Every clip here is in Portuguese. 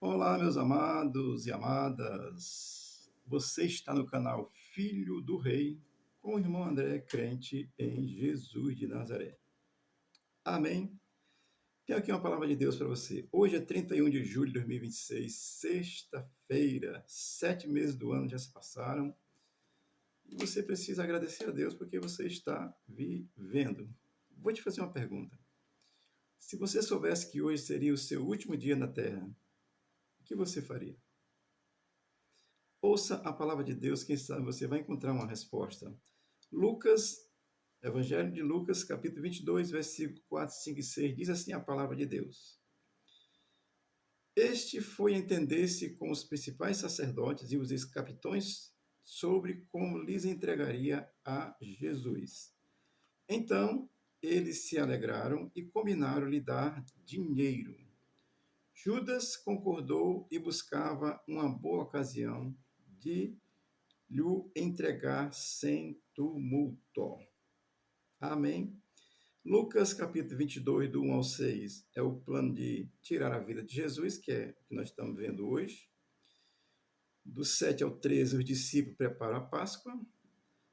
Olá, meus amados e amadas. Você está no canal Filho do Rei, com o irmão André, crente em Jesus de Nazaré. Amém? Tenho aqui uma palavra de Deus para você. Hoje é 31 de julho de 2026, sexta-feira. 7 meses do ano já se passaram. E você precisa agradecer a Deus porque você está vivendo. Vou te fazer uma pergunta. Se você soubesse que hoje seria o seu último dia na Terra, o que você faria? Ouça a palavra de Deus, quem sabe você vai encontrar uma resposta. Lucas, Evangelho de Lucas, capítulo 22, versículo 4, 5 e 6, diz assim a palavra de Deus. Este foi entender-se com os principais sacerdotes e os capitões sobre como lhes entregaria a Jesus. Então, eles se alegraram e combinaram lhe dar dinheiro. Judas concordou e buscava uma boa ocasião de lhe entregar sem tumulto. Amém? Lucas capítulo 22, do 1 ao 6, é o plano de tirar a vida de Jesus, que é o que nós estamos vendo hoje. Do 7 ao 13, os discípulos preparam a Páscoa.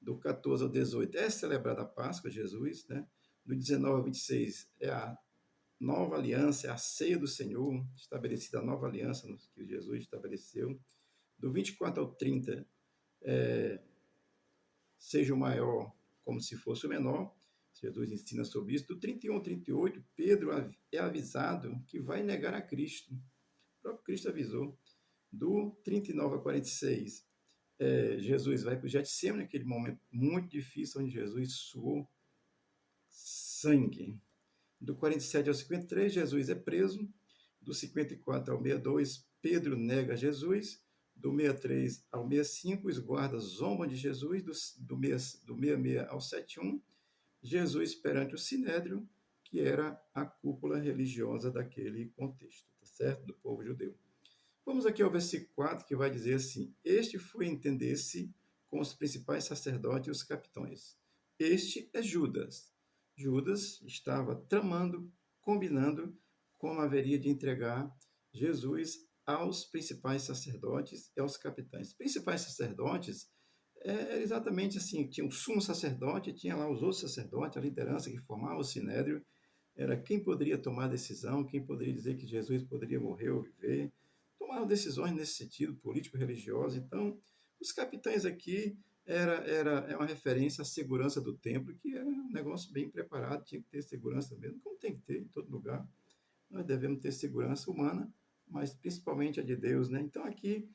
Do 14 ao 18 é celebrada a Páscoa, Jesus, né? Do 19 ao 26 é a nova aliança, é a ceia do Senhor, estabelecida a nova aliança que Jesus estabeleceu. Do 24 ao 30 seja o maior como se fosse o menor. Jesus ensina sobre isso. Do 31 ao 38, Pedro é avisado que vai negar a Cristo. O próprio Cristo avisou. Do 39 ao 46, Jesus vai para o Getsemane, aquele momento muito difícil, onde Jesus suou sangue. Do 47 ao 53, Jesus é preso. Do 54 ao 62, Pedro nega Jesus. Do 63 ao 65, os guardas zombam de Jesus. Do 66 ao 71, Jesus perante o Sinédrio, que era a cúpula religiosa daquele contexto, tá certo? Do povo judeu. Vamos aqui ao versículo 4, que vai dizer assim: Este foi entender-se com os principais sacerdotes e os capitões. Este é Judas. Judas estava tramando, combinando como haveria de entregar Jesus aos principais sacerdotes e aos capitães. Principais sacerdotes é exatamente assim, tinha o sumo sacerdote, tinha lá os outros sacerdotes, a liderança que formava o sinédrio, era quem poderia tomar a decisão, quem poderia dizer que Jesus poderia morrer ou viver, tomaram decisões nesse sentido, político-religioso. Então, os capitães aqui é uma referência à segurança do templo, que era um negócio bem preparado, tinha que ter segurança mesmo, como tem que ter em todo lugar. Nós devemos ter segurança humana, mas principalmente a de Deus, né? Então, aqui,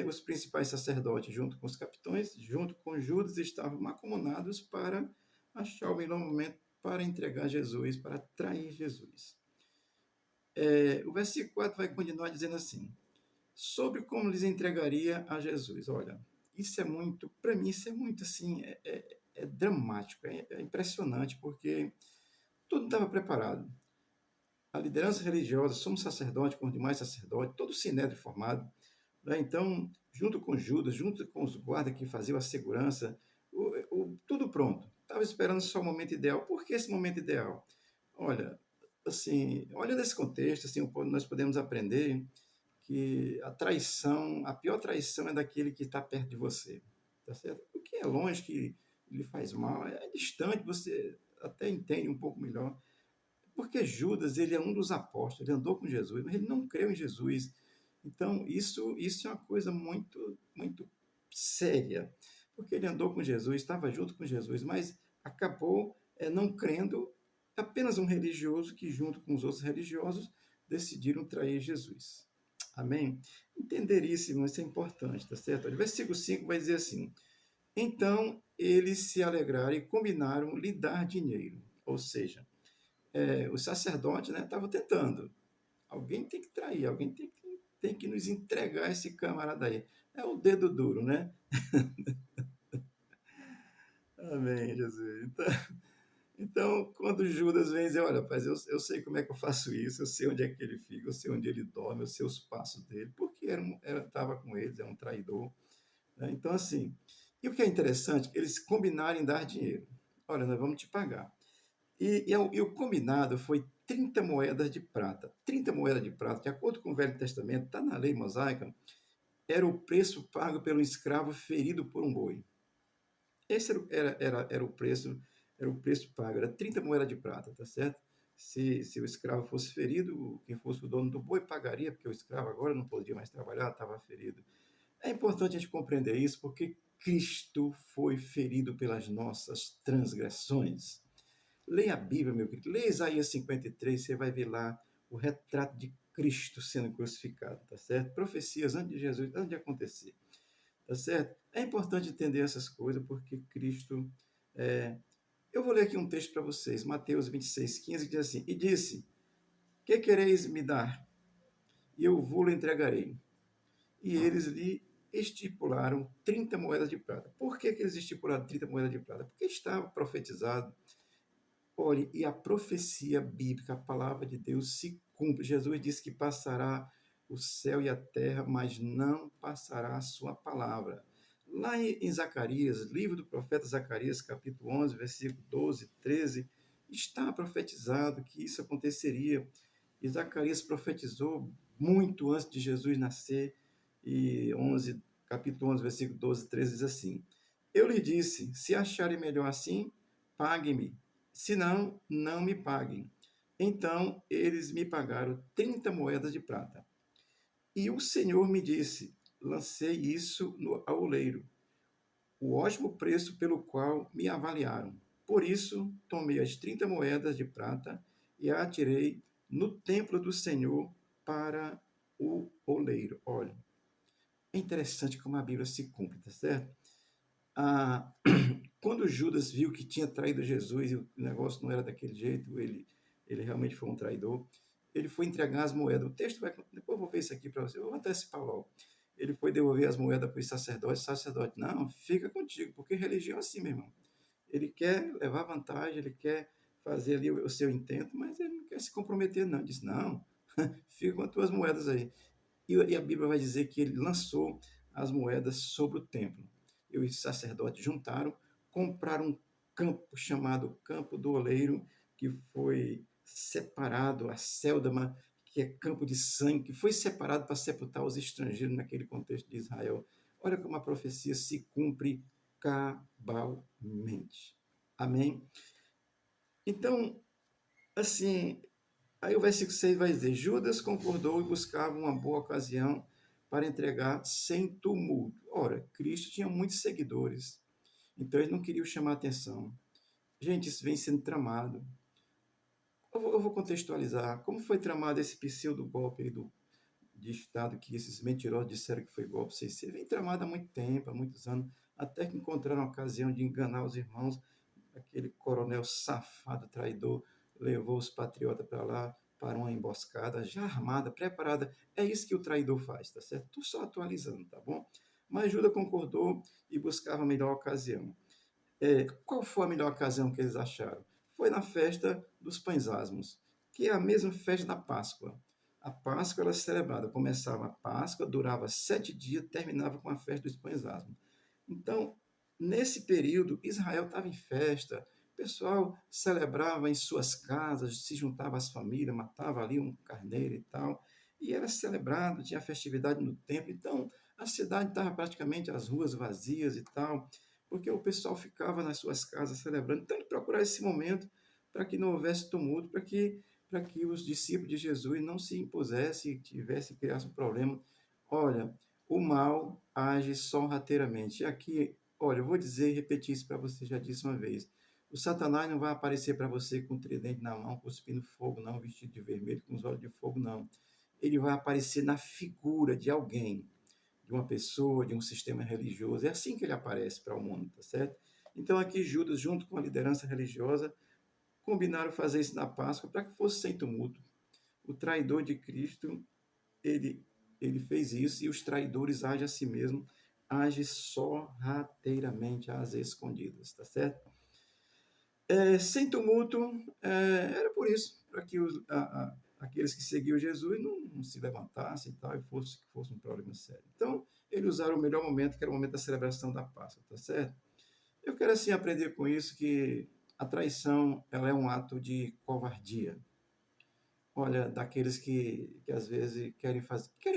os principais sacerdotes, junto com os capitães, junto com Judas, estavam macomunados para achar o melhor momento para entregar Jesus, para trair Jesus. O versículo 4 vai continuar dizendo assim: sobre como lhes entregaria a Jesus. Olha, isso é muito, para mim, isso é muito assim, é dramático, é impressionante, porque tudo estava preparado. A liderança religiosa, somos sacerdote com os demais sacerdotes, todo o sinédrio formado, né? Então, junto com Judas, junto com os guardas que faziam a segurança, tudo pronto. Estava esperando só o momento ideal. Por que esse momento ideal? Olha, assim, olhando esse contexto, assim, nós podemos aprender que a traição, a pior traição é daquele que está perto de você, tá certo? O que é longe, que lhe faz mal, é distante, você até entende um pouco melhor. Porque Judas, ele é um dos apóstolos, ele andou com Jesus, mas ele não creu em Jesus. Então, isso é uma coisa muito, muito séria, porque ele andou com Jesus, estava junto com Jesus, mas acabou não crendo, apenas um religioso que, junto com os outros religiosos, decidiram trair Jesus. Amém? Entender isso é importante, tá certo? O versículo 5 vai dizer assim: Então eles se alegraram e combinaram lhe dar dinheiro. Ou seja, os sacerdotes estavam tentando. Alguém tem que trair, alguém tem que nos entregar esse camarada aí. É o dedo duro, né? Amém, Jesus. Então, quando Judas vem dizer, olha, rapaz, eu sei como é que eu faço isso, eu sei onde é que ele fica, eu sei onde ele dorme, eu sei os passos dele, porque estava com eles, é um traidor. Né? Então, assim, e o que é interessante, eles combinaram em dar dinheiro. Olha, nós vamos te pagar. E o combinado foi 30 moedas de prata. 30 moedas de prata, de acordo com o Velho Testamento, está na lei mosaica, era o preço pago pelo escravo ferido por um boi. Esse era o preço pago, era 30 moedas de prata, tá certo? Se o escravo fosse ferido, quem fosse o dono do boi pagaria, porque o escravo agora não podia mais trabalhar, estava ferido. É importante a gente compreender isso, porque Cristo foi ferido pelas nossas transgressões. Leia a Bíblia, meu querido. Leia Isaías 53, você vai ver lá o retrato de Cristo sendo crucificado, tá certo? Profecias antes de Jesus, antes de acontecer, tá certo? É importante entender essas coisas, porque Cristo. É... Eu vou ler aqui um texto para vocês, Mateus 26, 15, que diz assim: E disse: Que quereis me dar? E eu vou-lo entregarei. E eles lhe estipularam 30 moedas de prata. Por que eles estipularam 30 moedas de prata? Porque estava profetizado. Olhe, e a profecia bíblica, a palavra de Deus se cumpre. Jesus disse que passará o céu e a terra, mas não passará a sua palavra. Lá em Zacarias, livro do profeta Zacarias, capítulo 11, versículo 12, 13, está profetizado que isso aconteceria. E Zacarias profetizou muito antes de Jesus nascer, e 11, capítulo 11, versículo 12, 13 diz assim: Eu lhe disse, se acharem melhor assim, paguem-me, se não, não me paguem. Então eles me pagaram 30 moedas de prata. E o Senhor me disse, lancei isso ao oleiro, o ótimo preço pelo qual me avaliaram. Por isso, tomei as 30 moedas de prata e a atirei no templo do Senhor para o oleiro. Olha, é interessante como a Bíblia se cumpre, tá certo? Ah, quando Judas viu que tinha traído Jesus e o negócio não era daquele jeito, ele realmente foi um traidor, ele foi entregar as moedas. O texto vai. Depois eu vou ver isso aqui para você, eu vou antecipar logo. Ele foi devolver as moedas para os sacerdotes. O sacerdote, não, fica contigo, porque religião é assim, meu irmão. Ele quer levar vantagem, ele quer fazer ali o seu intento, mas ele não quer se comprometer, não. Ele disse, não, fica com as tuas moedas aí. E a Bíblia vai dizer que ele lançou as moedas sobre o templo. E os sacerdotes juntaram, compraram um campo chamado Campo do Oleiro, que foi separado, a Céldama, que é campo de sangue, que foi separado para sepultar os estrangeiros naquele contexto de Israel. Olha como a profecia se cumpre cabalmente. Amém? Então, assim, aí o versículo 6 vai dizer: Judas concordou e buscava uma boa ocasião para entregar sem tumulto. Ora, Cristo tinha muitos seguidores, então ele não queria chamar atenção. Gente, isso vem sendo tramado. Eu vou contextualizar. Como foi tramado esse pseudo-golpe de Estado que esses mentirosos disseram que foi golpe CC? Vem tramado há muito tempo, há muitos anos, até que encontraram a ocasião de enganar os irmãos. Aquele coronel safado, traidor, levou os patriotas para lá, para uma emboscada já armada, preparada. É isso que o traidor faz, tá certo? Estou só atualizando, tá bom? Mas Judas concordou e buscava a melhor ocasião. Qual foi a melhor ocasião que eles acharam? Foi na festa dos pães asmos, que é a mesma festa da Páscoa. A Páscoa era celebrada, começava a Páscoa, durava 7 dias, terminava com a festa dos pães asmos. Então, nesse período, Israel estava em festa, o pessoal celebrava em suas casas, se juntava às famílias, matava ali um carneiro e tal, e era celebrado, tinha festividade no templo. Então, a cidade estava praticamente as ruas vazias e tal, porque o pessoal ficava nas suas casas celebrando. Então, ele procurava esse momento para que não houvesse tumulto, para que os discípulos de Jesus não se impusessem, tivessem, criassem um problema. Olha, o mal age sorrateiramente. E aqui, olha, eu vou dizer e repetir isso para você, já disse uma vez. O Satanás não vai aparecer para você com um tridente na mão, cuspindo fogo, não, vestido de vermelho, com os olhos de fogo, não. Ele vai aparecer na figura de alguém, de uma pessoa, de um sistema religioso. É assim que ele aparece para o mundo, tá certo? Então aqui Judas, junto com a liderança religiosa, combinaram fazer isso na Páscoa para que fosse sem tumulto. O traidor de Cristo, ele, ele fez isso, e os traidores agem a si mesmo, agem sorrateiramente às escondidas, tá certo? Sem tumulto, era por isso, para que aqueles que seguiam Jesus não se levantassem e tal, e fosse um problema sério. Então, eles usaram o melhor momento, que era o momento da celebração da Páscoa, tá certo? Eu quero, assim, aprender com isso que a traição ela é um ato de covardia. Olha, daqueles que às vezes querem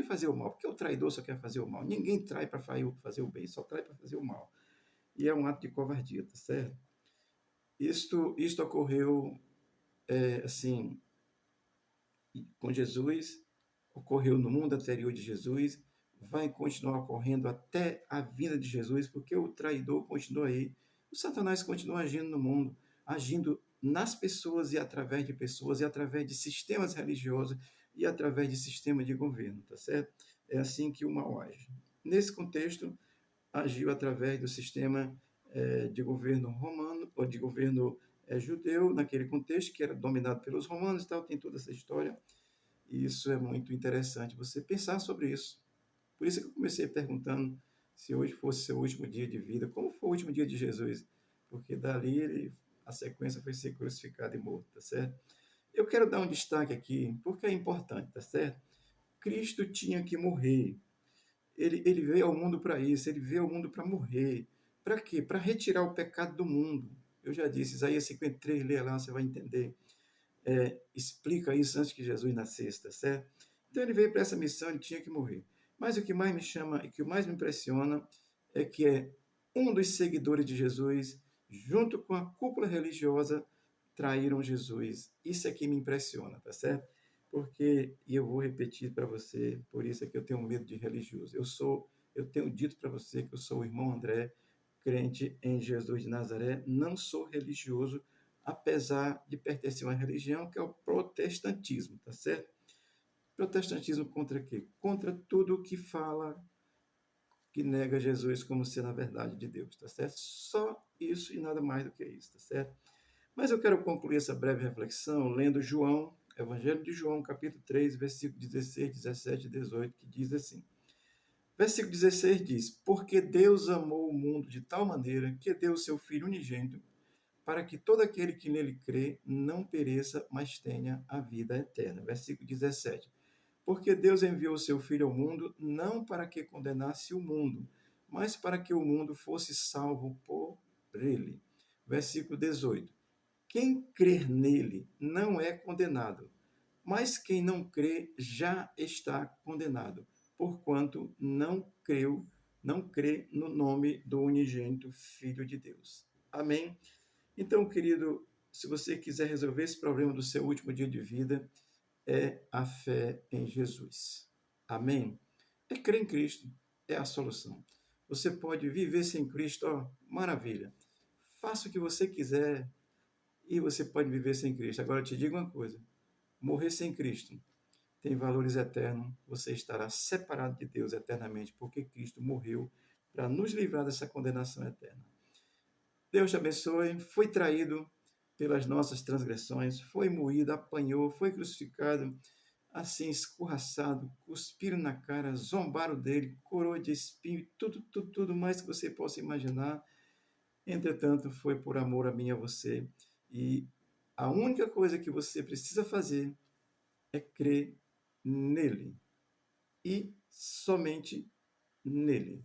fazer o mal, porque o traidor só quer fazer o mal. Ninguém trai para fazer o bem, só trai para fazer o mal. E é um ato de covardia, tá certo? Isto ocorreu, assim, com Jesus, ocorreu no mundo anterior de Jesus, vai continuar ocorrendo até a vinda de Jesus, porque o traidor continua aí. O Satanás continua agindo no mundo, agindo nas pessoas e através de pessoas, e através de sistemas religiosos e através de sistema de governo, tá certo? É assim que o mal age. Nesse contexto, agiu através do sistema de governo romano, ou de governo judeu, naquele contexto, que era dominado pelos romanos e tal, tem toda essa história. E isso é muito interessante, você pensar sobre isso. Por isso que eu comecei perguntando se hoje fosse seu último dia de vida, como foi o último dia de Jesus? Porque dali a sequência foi ser crucificado e morto, tá certo? Eu quero dar um destaque aqui, porque é importante, tá certo? Cristo tinha que morrer. Ele veio ao mundo para isso, ele veio ao mundo para morrer. Para quê? Para retirar o pecado do mundo. Eu já disse, Isaías 53, lê lá, você vai entender. Explica isso antes que Jesus nascesse, tá certo? Então ele veio para essa missão, ele tinha que morrer. Mas o que mais me chama e que mais me impressiona é que um dos seguidores de Jesus, junto com a cúpula religiosa, traíram Jesus. Isso é que me impressiona, tá certo? Porque, e eu vou repetir para você, por isso é que eu tenho medo de religioso. Eu tenho dito para você que eu sou o irmão André, crente em Jesus de Nazaré, não sou religioso, apesar de pertencer a uma religião que é o protestantismo, tá certo? Protestantismo contra quê? Contra tudo que fala, que nega Jesus como sendo a verdade de Deus, tá certo? Só isso e nada mais do que isso, tá certo? Mas eu quero concluir essa breve reflexão lendo João, Evangelho de João, capítulo 3, versículo 16, 17 e 18, que diz assim. Versículo 16 diz: Porque Deus amou o mundo de tal maneira que deu o seu Filho unigênito, para que todo aquele que nele crê não pereça, mas tenha a vida eterna. Versículo 17. Porque Deus enviou o seu Filho ao mundo, não para que condenasse o mundo, mas para que o mundo fosse salvo por ele. Versículo 18. Quem crer nele não é condenado, mas quem não crê já está condenado, porquanto não crê no nome do unigênito Filho de Deus. Amém? Então, querido, se você quiser resolver esse problema do seu último dia de vida, é a fé em Jesus. Amém? É crer em Cristo, é a solução. Você pode viver sem Cristo, ó, maravilha. Faça o que você quiser e você pode viver sem Cristo. Agora, eu te digo uma coisa: morrer sem Cristo tem valores eternos, você estará separado de Deus eternamente, porque Cristo morreu para nos livrar dessa condenação eterna. Deus te abençoe. Foi traído pelas nossas transgressões, foi moído, apanhou, foi crucificado, assim escorraçado, cuspiram na cara, zombaram dele, coroa de espinho, tudo mais que você possa imaginar. Entretanto, foi por amor a mim e a você. E a única coisa que você precisa fazer é crer nele e somente nele.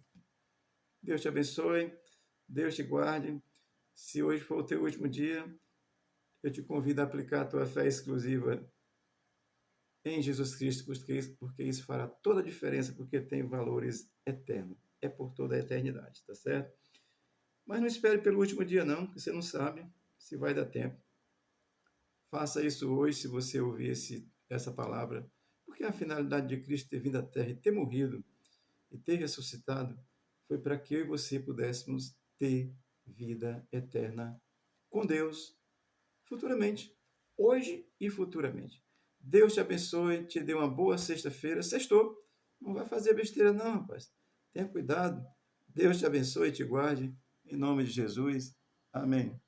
Deus te abençoe, Deus te guarde. Se hoje for o teu último dia, eu te convido a aplicar a tua fé exclusiva em Jesus Cristo, porque isso fará toda a diferença, porque tem valores eternos. É por toda a eternidade, tá certo? Mas não espere pelo último dia, não, porque você não sabe se vai dar tempo. Faça isso hoje, se você ouvir essa palavra, porque a finalidade de Cristo ter vindo à Terra e ter morrido e ter ressuscitado foi para que eu e você pudéssemos ter vida eterna com Deus futuramente, hoje e futuramente. Deus te abençoe, te dê uma boa sexta-feira. Sextou. Não vai fazer besteira, não, rapaz. Tenha cuidado. Deus te abençoe e te guarde. Em nome de Jesus. Amém.